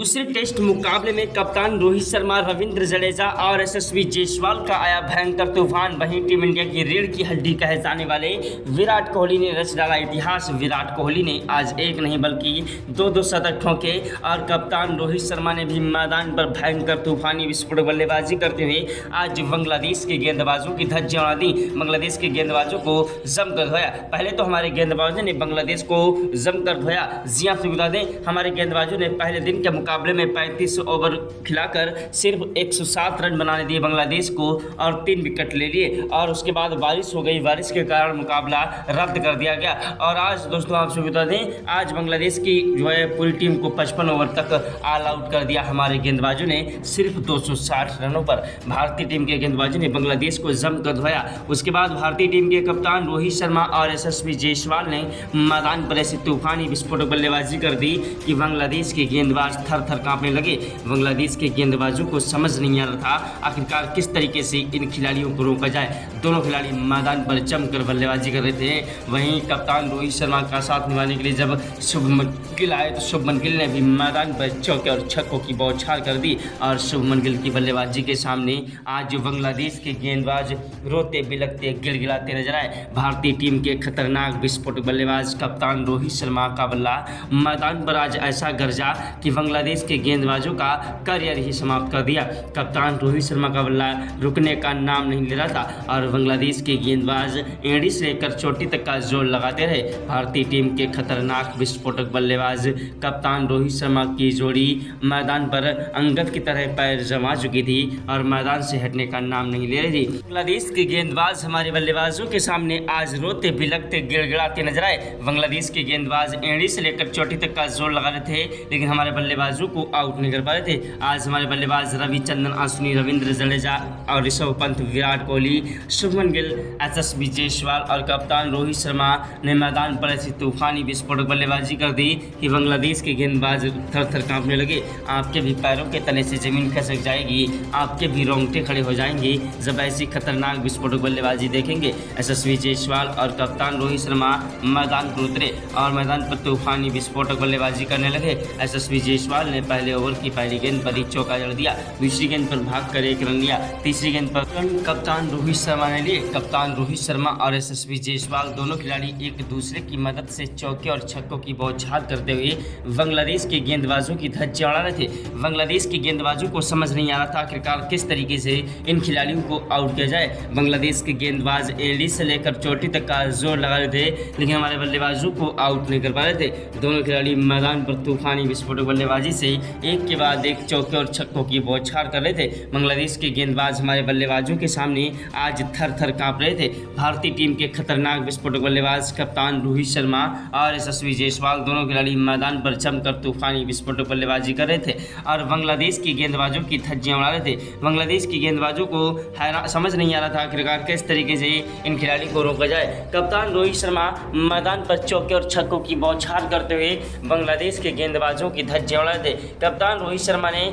दूसरे टेस्ट मुकाबले में कप्तान रोहित शर्मा, रविंद्र जडेजा और यशस्वी जायसवाल का आया भयंकर तूफान। वहीं टीम इंडिया की रीढ़ की हड्डी कहे जाने वाले विराट कोहली ने रच डाला इतिहास। विराट कोहली ने आज एक नहीं बल्कि दो शतक ठोके और कप्तान रोहित शर्मा ने भी मैदान पर भयंकर तूफानी विस्फोटक बल्लेबाजी करते हुए आज बांग्लादेश के गेंदबाजों की धज्जियां उड़ा दी। बांग्लादेश के गेंदबाजों को जमकर धोया। पहले तो हमारे गेंदबाजों ने बांग्लादेश को जमकर धोया। जी आपको बता दें, हमारे गेंदबाजों ने पहले दिन के मुकाबले में 35 ओवर खिलाकर सिर्फ 107 रन बनाने दिए बांग्लादेश को और 3 विकेट ले लिए। और उसके बाद बारिश हो गई, बारिश के कारण मुकाबला रद्द कर दिया गया। और आज दोस्तों आपसे बता दें, आज बांग्लादेश की जो है पूरी टीम को 55 ओवर तक ऑल आउट कर दिया हमारे गेंदबाजों ने सिर्फ 260 रनों पर। भारतीय टीम के गेंदबाजों ने बांग्लादेश को जमकर धोया। उसके बाद भारतीय टीम के कप्तान रोहित शर्मा और यशस्वी जायसवाल ने मैदान पर ऐसी तूफानी विस्फोटक बल्लेबाजी कर दी कि बांग्लादेश के गेंदबाज थर थर कांपने लगे। बांग्लादेश के गेंदबाजों को समझ नहीं आ रहा था आखिरकार किस तरीके से इन खिलाड़ियों को रोका जाए। दोनों खिलाड़ी मैदान पर जमकर बल्लेबाजी कर रहे थे। वहीं कप्तान रोहित शर्मा का साथ निभाने के लिए जब शुभमन गिल आए तो शुभमन गिल ने भी मैदान पर चौके और छक्कों की बौछार कर दी। और शुभमन गिल की बल्लेबाजी के सामने आज बांग्लादेश के गेंदबाज रोते बिलखते गिड़गिड़ाते नजर आए। भारतीय टीम के खतरनाक विस्फोटक बल्लेबाज कप्तान रोहित शर्मा का बल्ला मैदान पर आज ऐसा गरजा कि बांग्लादेश के गेंदबाजों का करियर ही समाप्त कर दिया। कप्तान रोहित शर्मा का बल्ला रुकने का नाम नहीं ले रहा था और बांग्लादेश के गेंदबाज एड़ी से लेकर चोटी तक का जोर लगाते रहे। भारतीय टीम के खतरनाक विस्फोटक बल्लेबाज कप्तान रोहित शर्मा की जोड़ी मैदान पर अंगद की तरह पैर जमा चुकी थी और मैदान से हटने का नाम नहीं ले रही थी। बांग्लादेश के गेंदबाज हमारे बल्लेबाजों के सामने आज रोते बिलखते गिड़गिड़ाते नजर आए। बांग्लादेश के गेंदबाज एड़ी से लेकर चोटी तक का जोर लगा रहे थे लेकिन हमारे बल्लेबाजों को आउट नहीं कर पा रहे थे। आज हमारे बल्लेबाज रविचंद्रन अश्विनी, रविंद्र जडेजा और ऋषभ पंत, विराट कोहली, शुभमन गिल, यशस्वी जायसवाल और कप्तान रोहित शर्मा ने मैदान पर ऐसी तूफानी विस्फोटक बल्लेबाजी कर दी कि बांग्लादेश के गेंदबाज थर थर कांपने लगे। आपके भी पैरों के तले से जमीन खिसक जाएगी, आपके भी रोंगटे खड़े हो जाएंगे जब ऐसी खतरनाक विस्फोटक बल्लेबाजी देखेंगे। यशस्वी जायसवाल और कप्तान रोहित शर्मा मैदान पर उतरे और मैदान पर तूफानी विस्फोटक बल्लेबाजी करने लगे। यशस्वी जायसवाल ने पहले ओवर की पहली गेंद पर ही चौका जड़ दिया, दूसरी गेंद पर भागकर 1 रन लिया, तीसरी गेंद पर कप्तान रोहित शर्मा ने लिए। कप्तान रोहित शर्मा और यशस्वी जायसवाल दोनों खिलाड़ी एक दूसरे की मदद से चौके और छक्कों की बौछार करते हुए बांग्लादेश के गेंदबाजों की धज्जियां उड़ा रहे थे। बांग्लादेश के गेंदबाजों को समझ नहीं आ रहा था आखिरकार किस तरीके से इन खिलाड़ियों को आउट किया जाए। बांग्लादेश के गेंदबाज एड़ी से लेकर चोटी तक का जोर लगा रहे थे लेकिन हमारे बल्लेबाजों को आउट नहीं कर पा रहे थे। दोनों खिलाड़ी मैदान पर तूफानी विस्फोटक बल्लेबाजी से एक के बाद एक चौके और छक्कों की बौछार कर रहे थे। बांग्लादेश के गेंदबाज हमारे बल्लेबाजों के सामने आज थर थर कांप रहे थे। भारतीय टीम के खतरनाक विस्फोटक बल्लेबाज कप्तान रोहित शर्मा और यशस्वी जायसवाल दोनों खिलाड़ी मैदान पर जमकर तूफानी विस्फोटक बल्लेबाजी कर रहे थे और बांग्लादेश की गेंदबाजों की धज्जियां उड़ा रहे थे। बांग्लादेश की गेंदबाजों को समझ नहीं आ रहा था आखिरकार किस तरीके से इन खिलाड़ी को रोका जाए। कप्तान रोहित शर्मा मैदान पर चौके और छक्कों की बौछार करते हुए बांग्लादेश के गेंदबाजों की धज्जियां उड़ा रहे थे। कप्तान रोहित शर्मा ने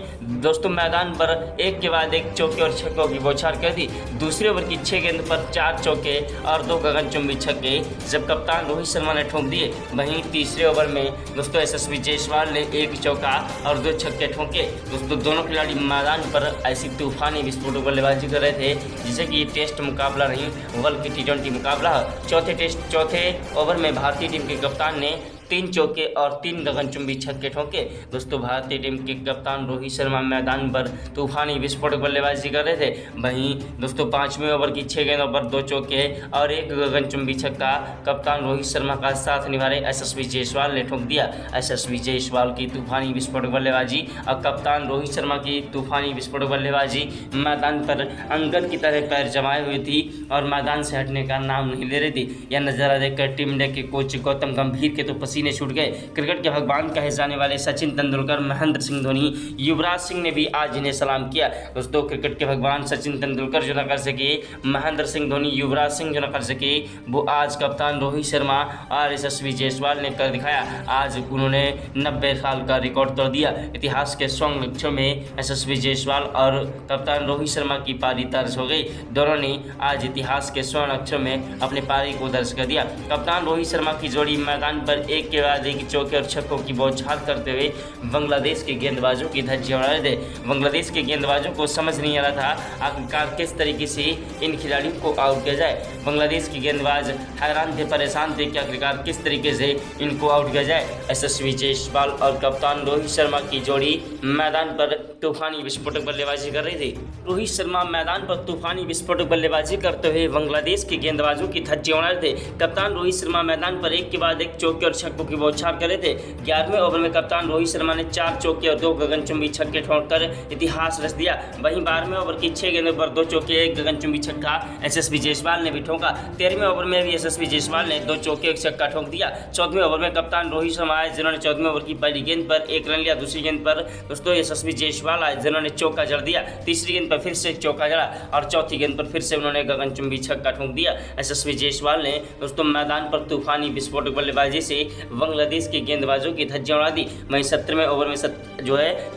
दोस्तों मैदान पर एक के बाद एक चौके और छक्कों की बौछार कर दी। दूसरे ओवर की 6 गेंद पर 4 चौके और 2 गगनचुंबी छक्के जब कप्तान रोहित शर्मा ने ठोक दिए। वहीं तीसरे ओवर में दोस्तों यशस्वी जायसवाल ने 1 चौका और 2 छक्के ठोके। दोस्तों दोनों खिलाड़ी मैदान पर ऐसी तूफानी विस्फोटक बल्लेबाजी कर रहे थे जिसे कि टेस्ट मुकाबला नहीं बल्कि T20 मुकाबला है। चौथे ओवर में भारतीय टीम के कप्तान ने 3 चौके और 3 गगनचुंबी छक्के ठोके। दोस्तों भारतीय टीम के कप्तान रोहित शर्मा मैदान पर तूफानी विस्फोटक बल्लेबाजी कर रहे थे। वहीं दोस्तों 5वें ओवर की 6 गेंदों पर 2 चौके और 1 गगनचुंबी छक्का कप्तान रोहित शर्मा का साथ निभा रहे यशस्वी जायसवाल ने ठोक दिया। यशस्वी जायसवाल की तूफानी विस्फोटक बल्लेबाजी और कप्तान रोहित शर्मा की तूफानी विस्फोटक बल्लेबाजी मैदान पर अंगद की तरह पैर जमाए हुई थी और मैदान से हटने का नाम नहीं ले रही थी। यह नज़ारा देखकर टीम इंडिया के कोच गौतम गंभीर के तो पसीने छूट गए। क्रिकेट के भगवान कहे जाने वाले सचिन तेंदुलकर, महेंद्र सिंह धोनी, युवराज सिंह ने भी आज इन्हें सलाम किया। दोस्तों क्रिकेट के भगवान सचिन तेंदुलकर जो न कर सके, महेंद्र सिंह धोनी, युवराज सिंह जो न कर सके, वो आज कप्तान रोहित शर्मा और यशस्वी जायसवाल ने कर दिखाया। आज उन्होंने 90 साल का रिकॉर्ड तोड़ दिया। इतिहास के स्वर्ण लक्ष्यों में यशस्वी जायसवाल और कप्तान रोहित शर्मा की पारी दर्ज हो गई। दोनों ने आज इतिहास के स्वर्ण अक्षरों में अपने पारी को दर्ज कर दिया। कप्तान रोहित शर्मा की जोड़ी मैदान पर एक एक के बाद एक चौके और छक्कों की बौछार करते हुए बांग्लादेश के गेंदबाजों की धज्जियां उड़ा रहे थे। बांग्लादेश के गेंदबाजों को समझ नहीं आ रहा था आखिरकार किस तरीके से इन खिलाड़ियों को आउट किया जाए। बांग्लादेश के गेंदबाज हैरान थे, परेशान थे कि आखिरकार किस तरीके से इनको आउट किया जाए। यशस्वी जायसवाल और कप्तान रोहित शर्मा की जोड़ी मैदान पर तूफानी विस्फोटक बल्लेबाजी कर रही थी। रोहित शर्मा मैदान पर तूफानी विस्फोटक बल्लेबाजी करते हुए बांग्लादेश के गेंदबाजों की धज्जियां उड़ा रहे थे। कप्तान रोहित शर्मा मैदान पर एक के बाद एक चौके और छक्कों की बौछार कर रहे थे। 11वें ओवर में कप्तान रोहित शर्मा ने 4 चौके और 2 गगनचुंबी छक्के ठोककर इतिहास रच दिया। वहीं 12वें ओवर की 6 गेंदों पर 2 चौके 1 गगनचुंबी छक्का यशस्वी जायसवाल ने भी ठोका। 13वें ओवर में भी यशस्वी जायसवाल ने 2 चौके 1 छक्का ठोक दिया। 14वें ओवर में कप्तान रोहित शर्मा आए जिन्होंने 14वें ओवर की पहली गेंद पर 1 रन लिया। दूसरी गेंद पर दोस्तों यशस्वी जायसवाल आए जिन्होंने चौका जड़ दिया। तीसरी गेंद पर फिर से चौका जड़ा और चौथी गेंद पर फिर से उन्होंने गगनचुंबी छक्का ठोक दिया। यशस्वी जायसवाल ने दोस्तों मैदान पर तूफानी विस्फोटक बल्लेबाजी से बांग्लादेश के गेंदबाजों की धज्जियां उड़ा दी। वहीं 17वें ओवर में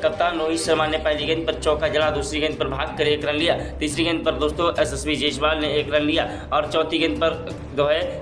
कप्तान रोहित शर्मा ने पहली गेंद पर चौका जड़ा, दूसरी गेंद पर भागकर 1 रन लिया। तीसरी गेंद पर दोस्तों यशस्वी जायसवाल ने 1 रन लिया और चौथी गेंद पर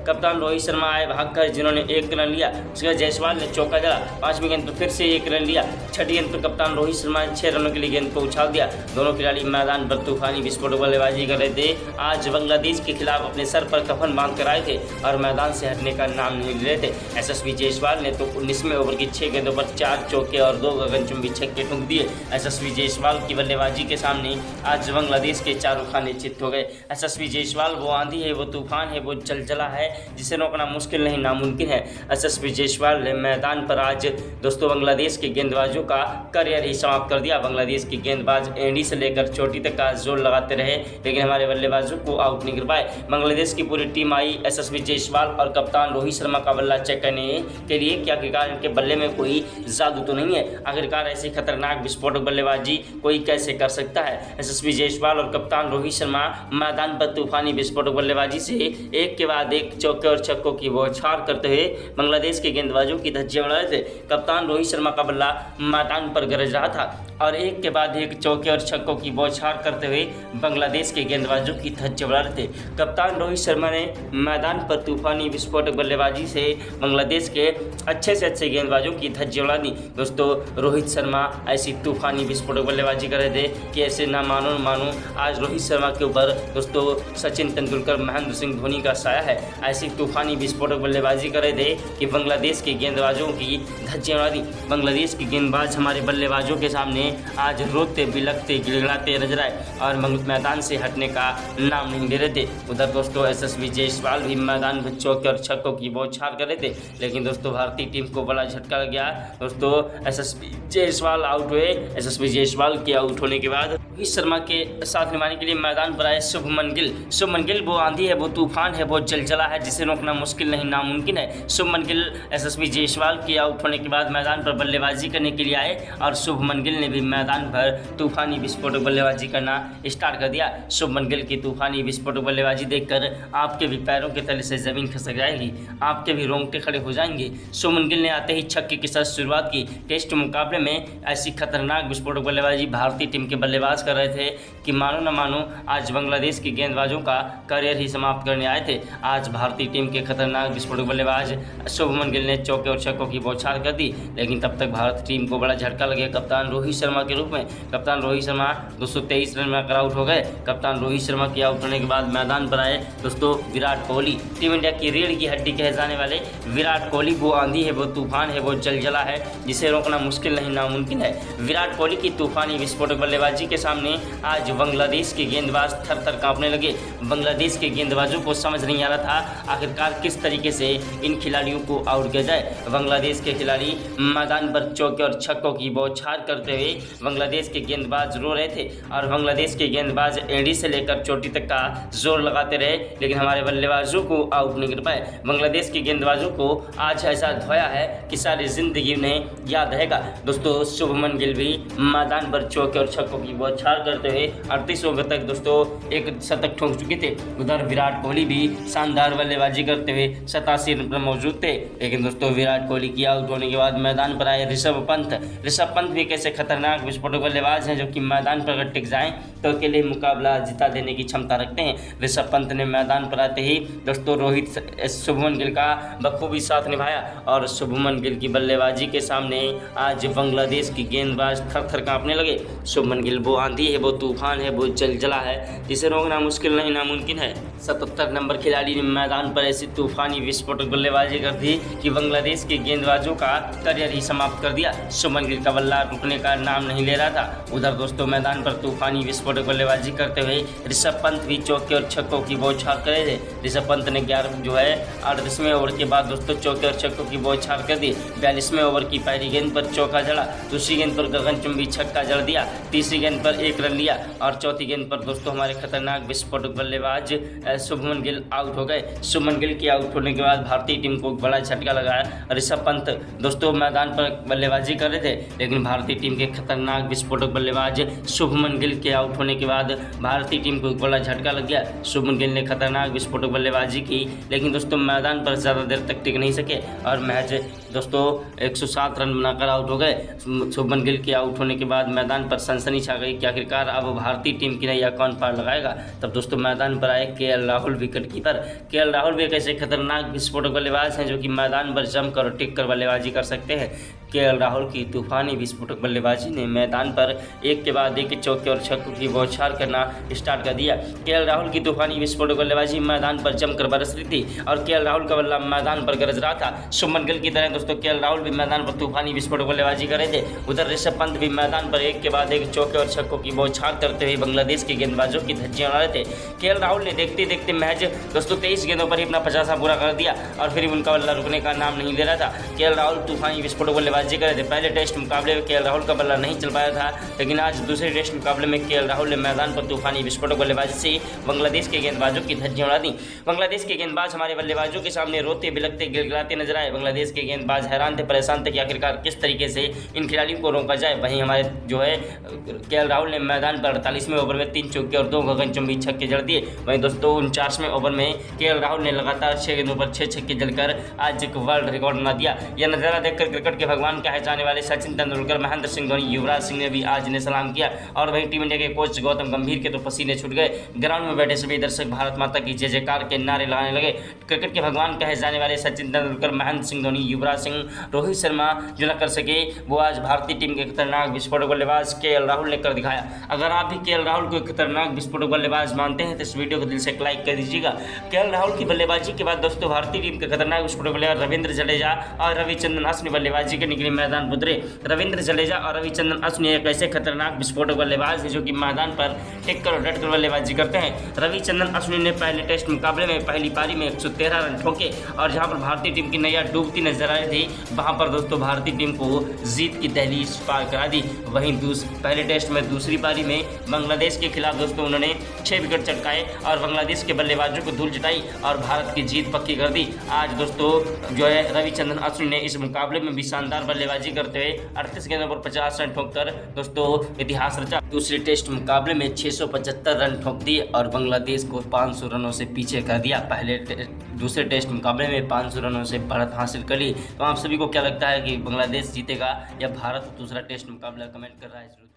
कप्तान रोहित शर्मा आए भागकर जिन्होंने 1 रन लिया। उसके बाद जायसवाल ने चौका जड़ा। 5वीं गेंद पर फिर से 1 रन लिया। 6ठी गेंद पर कप्तान रोहित शर्मा ने 6 रनों के लिए गेंद को उछाल दिया। दोनों खिलाड़ी मैदान पर तूफानी विस्फोटक बल्लेबाजी कर रहे थे। आज बांग्लादेश के खिलाफ अपने सर पर कफन बांध कर आए थे और मैदान से हटने का नाम नहीं ले रहे थे। यशस्वी जायसवाल ने तो 19वें ओवर की 6 गेंदों पर 4 चौके और 2 गगनचुंबी छक्के ठोक दिए। यशस्वी जायसवाल की बल्लेबाजी के सामने आज बांग्लादेश के चारों खाने चित्त हो गए। यशस्वी जायसवाल वो आंधी है, वो तूफान है, वो जलजला है जिसे रोकना मुश्किल नहीं नामुमकिन है। यशस्वी जायसवाल ने मैदान पर आज दोस्तों बांग्लादेश के गेंदबाजों का करियर ही समाप्त कर दिया। बांग्लादेश के गेंदबाज एंडी से लेकर चोटी तक का जोर लगाते रहे लेकिन हमारे बल्लेबाजों को आउट नहीं कर पाए। बांग्लादेश की पूरी टीम आई यशस्वी जायसवाल और कप्तान रोहित शर्मा का बल्ला चेक करने के लिए कि आखिरकार इनके बल्ले में कोई जादू तो नहीं है। आखिरकार ऐसी खतरनाक विस्फोटक बल्लेबाजी कोई कैसे कर सकता है। यशस्वी जायसवाल और कप्तान रोहित शर्मा मैदान पर तूफानी विस्फोटक बल्लेबाजी से एक के बाद एक चौके और छक्कों की बौछार करते हुए बांग्लादेश के गेंदबाजों की धज्जियां उड़ा रहे थे। कप्तान रोहित शर्मा का बल्ला मैदान पर गरज रहा था और एक के बाद एक चौके और छक्कों की बौछार करते हुए बांग्लादेश के गेंदबाजों की धज्जियां उड़ा रहे थे। कप्तान रोहित शर्मा ने मैदान पर तूफानी विस्फोटक बल्लेबाजी से बांग्लादेश के अच्छे से अच्छे गेंदबाजों की धज्जियां उड़ा दी। दोस्तों रोहित शर्मा ऐसी तूफानी विस्फोटक बल्लेबाजी कर रहे थे कि ऐसे ना मानो आज रोहित शर्मा के ऊपर दोस्तों सचिन तेंदुलकर, महेंद्र सिंह धोनी का साया है। ऐसी तूफानी विस्फोटक बल्लेबाजी कर रहे थे कि बांग्लादेश के गेंदबाजों की धज्जियां उड़ा दी। बांग्लादेश के गेंदबाज हमारे बल्लेबाजों के सामने आज रोते बिलखते गिड़गिड़ाते नजर आए और मैदान से हटने का नाम नहीं ले रहे थे। उधर दोस्तों यशस्वी जायसवाल भी मैदान में चौके और छक्कों की बौछार कर रहे थे लेकिन दोस्तों भारतीय टीम को बड़ा झटका लग गया। दोस्तों यशस्वी जायसवाल आउट हुए। यशस्वी जायसवाल के आउट होने के बाद रोहित शर्मा के साथ निभाने के लिए मैदान पर आए शुभमन गिल। शुभमन गिल वो आंधी है, वो तूफान है, वो जलजला है जिसे रोकना मुश्किल नहीं नामुमकिन है। शुभमन गिल यशस्वी जायसवाल के आउट होने के बाद मैदान पर बल्लेबाजी करने के लिए आए और शुभमन गिल ने भी मैदान पर तूफानी विस्फोटक बल्लेबाजी करना स्टार्ट कर दिया। शुभमन गिल की तूफानी विस्फोटक बल्लेबाजी देखकर आपके भी पैरों के तले से जमीन खिसक जाएगी, आपके भी रोंगटे खड़े हो जाएंगे। शुभमन गिल ने आते ही छक्के के साथ शुरुआत की। टेस्ट मुकाबले में ऐसी खतरनाक विस्फोटक बल्लेबाजी भारतीय टीम के बल्लेबाज कर रहे थे कि मानो न मानो आज बांग्लादेश के गेंदबाजों का करियर ही समाप्त करने आए थे। आज भारतीय टीम के खतरनाक विस्फोटक बल्लेबाज शुभमन गिल ने चौके और छक्कों की बौछार कर दी लेकिन तब तक भारतीय टीम को बड़ा झटका लगे कप्तान रोहित शर्मा के रूप में। कप्तान रोहित शर्मा 223 रन में आउट हो गए। कप्तान रोहित शर्मा के आउट होने के बाद मैदान पर आए दोस्तों विराट कोहली। टीम इंडिया की रीढ़ की हड्डी कहे जाने वाले विराट कोहली वो आंधी है, वो तूफान है, वो जलजला है जिसे रोकना मुश्किल नहीं नामुमकिन है। विराट कोहली की तूफानी विस्फोटक बल्लेबाजी के सामने आज बांग्लादेश के गेंदबाज थर थर कांपने लगे। बांग्लादेश के गेंदबाजों को समझ नहीं आ रहा था आखिरकार किस तरीके से इन खिलाड़ियों को आउट किया जाए। बांग्लादेश के खिलाड़ी मैदान पर चौके और छक्कों की बौछार करते हुए बांग्लादेश के गेंदबाज रो रहे थे और बांग्लादेश के गेंदबाज एंडी से लेकर चोटी तक का जोर लगाते रहे लेकिन हमारे बल्लेबाजों को आउट नहीं कर पाए। बांग्लादेश के गेंदबाजों को आज ऐसा धोया है कि सारी जिंदगी उन्हें याद रहेगा। दोस्तों दोस्तों शुभमन गिल भी मैदान पर चौके और छक्कों की बौछार करते हुए 38 ओवर तक दोस्तों एक शतक ठोक चुके थे। उधर विराट कोहली भी शानदार बल्लेबाजी करते हुए 87 रन पर मौजूद थे। लेकिन दोस्तों विराट कोहली की आउट होने के बाद मैदान पर आए ऋषभ पंत भी कैसे खतरनाक विस्फोटक बल्लेबाज हैं जो कि मैदान पर अगर टिक जाएं तो अकेले मुकाबला जिता देने की क्षमता रखते हैं। ऋषभ पंत ने मैदान पर आते ही दोस्तों शुभमन गिल का बखूबी साथ निभाया और शुभमन गिल की बल्लेबाजी के सामने आज बांग्लादेश की गेंदबाज थर थर कांपने लगे। शुभमन गिल वो आंधी है, वो तूफान है, वो जलजला है जिसे रोकना मुश्किल नहीं नामुमकिन है। 77 नंबर खिलाड़ी ने मैदान पर ऐसी तूफानी विस्फोटक बल्लेबाजी कर दी कि बांग्लादेश के गेंदबाजों का करियर ही समाप्त कर दिया। शुभमन गिल का बल्ला रुकने का नाम नहीं ले रहा था। उधर दोस्तों मैदान पर तूफानी विस्फोटक बल्लेबाजी करते हुए ऋषभ पंत भी चौके और छक्कों की बौछार करे थे। ऋषभ पंत ने 38वें ओवर के बाद दोस्तों चौके और छक्कों की बौछार कर दी। 42वें ओवर की पहली गेंद पर चौका जड़ा, दूसरी गेंद पर गगनचुंबी छक्का जड़ दिया, तीसरी गेंद पर 1 रन लिया और चौथी गेंद पर दोस्तों हमारे खतरनाक विस्फोटक बल्लेबाज शुभमन गिल आउट हो गए। शुभमन गिल के आउट होने के बाद भारतीय टीम को बड़ा झटका लगाया। ऋषभ पंत दोस्तों मैदान पर बल्लेबाजी कर रहे थे, लेकिन भारतीय टीम के खतरनाक विस्फोटक बल्लेबाज शुभमन गिल के आउट होने के बाद भारतीय टीम को बड़ा झटका लग गया। शुभमन गिल ने खतरनाक विस्फोटक बल्लेबाजी की, लेकिन दोस्तों मैदान पर ज़्यादा देर तक टिक नहीं सके और मैच दोस्तों 107 रन बनाकर आउट हो गए। शुभमन गिल के आउट होने के बाद मैदान पर सनसनी छा गई कि आखिरकार अब भारतीय टीम की नैया कौन पार लगाएगा। तब दोस्तों मैदान पर आए KL Rahul wicket keeper. KL Rahul भी एक ऐसे खतरनाक विस्फोटक बल्लेबाज हैं जो कि मैदान पर जमकर और टिक कर बल्लेबाजी कर सकते हैं। केएल राहुल की तूफानी विस्फोटक बल्लेबाजी ने मैदान पर एक के बाद एक चौके और छक्कों की बौछार करना स्टार्ट कर दिया। केएल राहुल की तूफानी विस्फोटक बल्लेबाजी मैदान पर जमकर बरस रही थी और केएल राहुल का बल्ला मैदान पर गरज रहा था। शुभमन गिल की तरह दोस्तों केएल राहुल भी मैदान पर तूफानी विस्फोटक बल्लेबाजी कर रहे थे। उधर ऋषभ पंत भी मैदान पर एक के बाद एक चौके और छक्कों की बौछार करते हुए बांग्लादेश के गेंदबाजों की धज्जियां उड़ा रहे थे। केएल राहुल ने देखते देखते मैच दोस्तों 23 गेंदों पर ही अपना 50वां पूरा कर दिया और फिर उनका बल्ला रुकने का नाम नहीं ले रहा था। केएल राहुल तूफानी विस्फोटक बल्लेबाजी कर रहे थे। पहले टेस्ट मुकाबले में केएल राहुल का बल्ला नहीं चल पाया था, लेकिन आज दूसरे टेस्ट मुकाबले में केएल राहुल ने मैदान पर तूफानी विस्फोटक बल्लेबाजी से बांग्लादेश के गेंदबाजों की धज्जियां उड़ा दी। बांग्लादेश के गेंदबाज हमारे बल्लेबाजों के सामने रोते बिलखते गिड़गिड़ाते नजर आए। बांग्लादेश के गेंदबाज हैरान थे, परेशान थे कि आखिरकार किस तरीके से इन खिलाड़ियों को रोका जाए। वहीं हमारे केएल राहुल ने मैदान पर 48वें ओवर में 3 चौके और 2 गगनचुंबी छक्के जड़ दिए। वहीं दोस्तों 49वें ओवर में केएल राहुल ने लगातार 6 गेंदों पर 6 छक्के जड़कर आज एक वर्ल्ड रिकॉर्ड बना दिया। यह नज़ारा देखकर क्रिकेट के भगवान कहे जाने वाले सचिन तेंदुलकर, महेंद्र सिंह धोनी, युवराज सिंह ने भी आज ने सलाम किया और वहीं टीम इंडिया के कोच गौतम गंभीर के तो पसीने छूट गए। ग्राउंड में बैठे सभी दर्शक भारत माता की जय जयकार के नारे लगाने लगे। क्रिकेट के भगवान कहे जाने वाले सचिन तेंदुलकर, महेंद्र सिंह धोनी, युवराज सिंह, रोहित शर्मा जो न कर सके वो आज भारतीय टीम के खतरनाक विस्फोटक बल्लेबाज केएल राहुल ने कर दिखाया। अगर आप भी केएल राहुल को खतरनाक विस्फोटक बल्लेबाज मानते हैं तो इस वीडियो को दिल से लाइक कर दीजिएगा। केएल राहुल की बल्लेबाजी के बाद दोस्तों भारतीय टीम के खतरनाक विस्फोटक बल्लेबाज रविंद्र जडेजा और रविचंद्रन अश्विन बल्लेबाजी के निकले मैदान उतरे। रविंद्र जडेजा और रविचंद्रन अश्विन एक ऐसे खतरनाक विस्फोटक बल्लेबाज है जो कि मैदान पर टिक कर और डट कर बल्लेबाजी करते हैं। रविचंद्रन अश्विन ने पहले टेस्ट मुकाबले में पहली पारी में 113 रन ठोके और जहां पर भारतीय टीम की नैया डूबती नजर आ रही थी वहां पर दोस्तों भारतीय टीम को जीत की दहलीज पार करा दी। वहीं पहले टेस्ट में दूसरी पारी में बांग्लादेश के खिलाफ दोस्तों उन्होंने 6 विकेट चटकाए और बांग्लादेश के बल्लेबाजों को धूल चटाई और भारत की जीत पक्की कर दी। आज दोस्तों जो है रविचंद्रन अश्विन ने इस मुकाबले में भी शानदार बल्लेबाजी करते हुए 38 गेंदों पर 50 रन ठोककर दोस्तों इतिहास रचा। दूसरे टेस्ट मुकाबले में 675 रन ठोक दिए और बांग्लादेश को 500 रनों से पीछे कर दिया। दूसरे टेस्ट मुकाबले में 500 रनों से बढ़त हासिल कर ली। तो आप सभी को क्या लगता है कि बांग्लादेश जीतेगा या भारत दूसरा टेस्ट मुकाबला? कमेंट कर रहा है।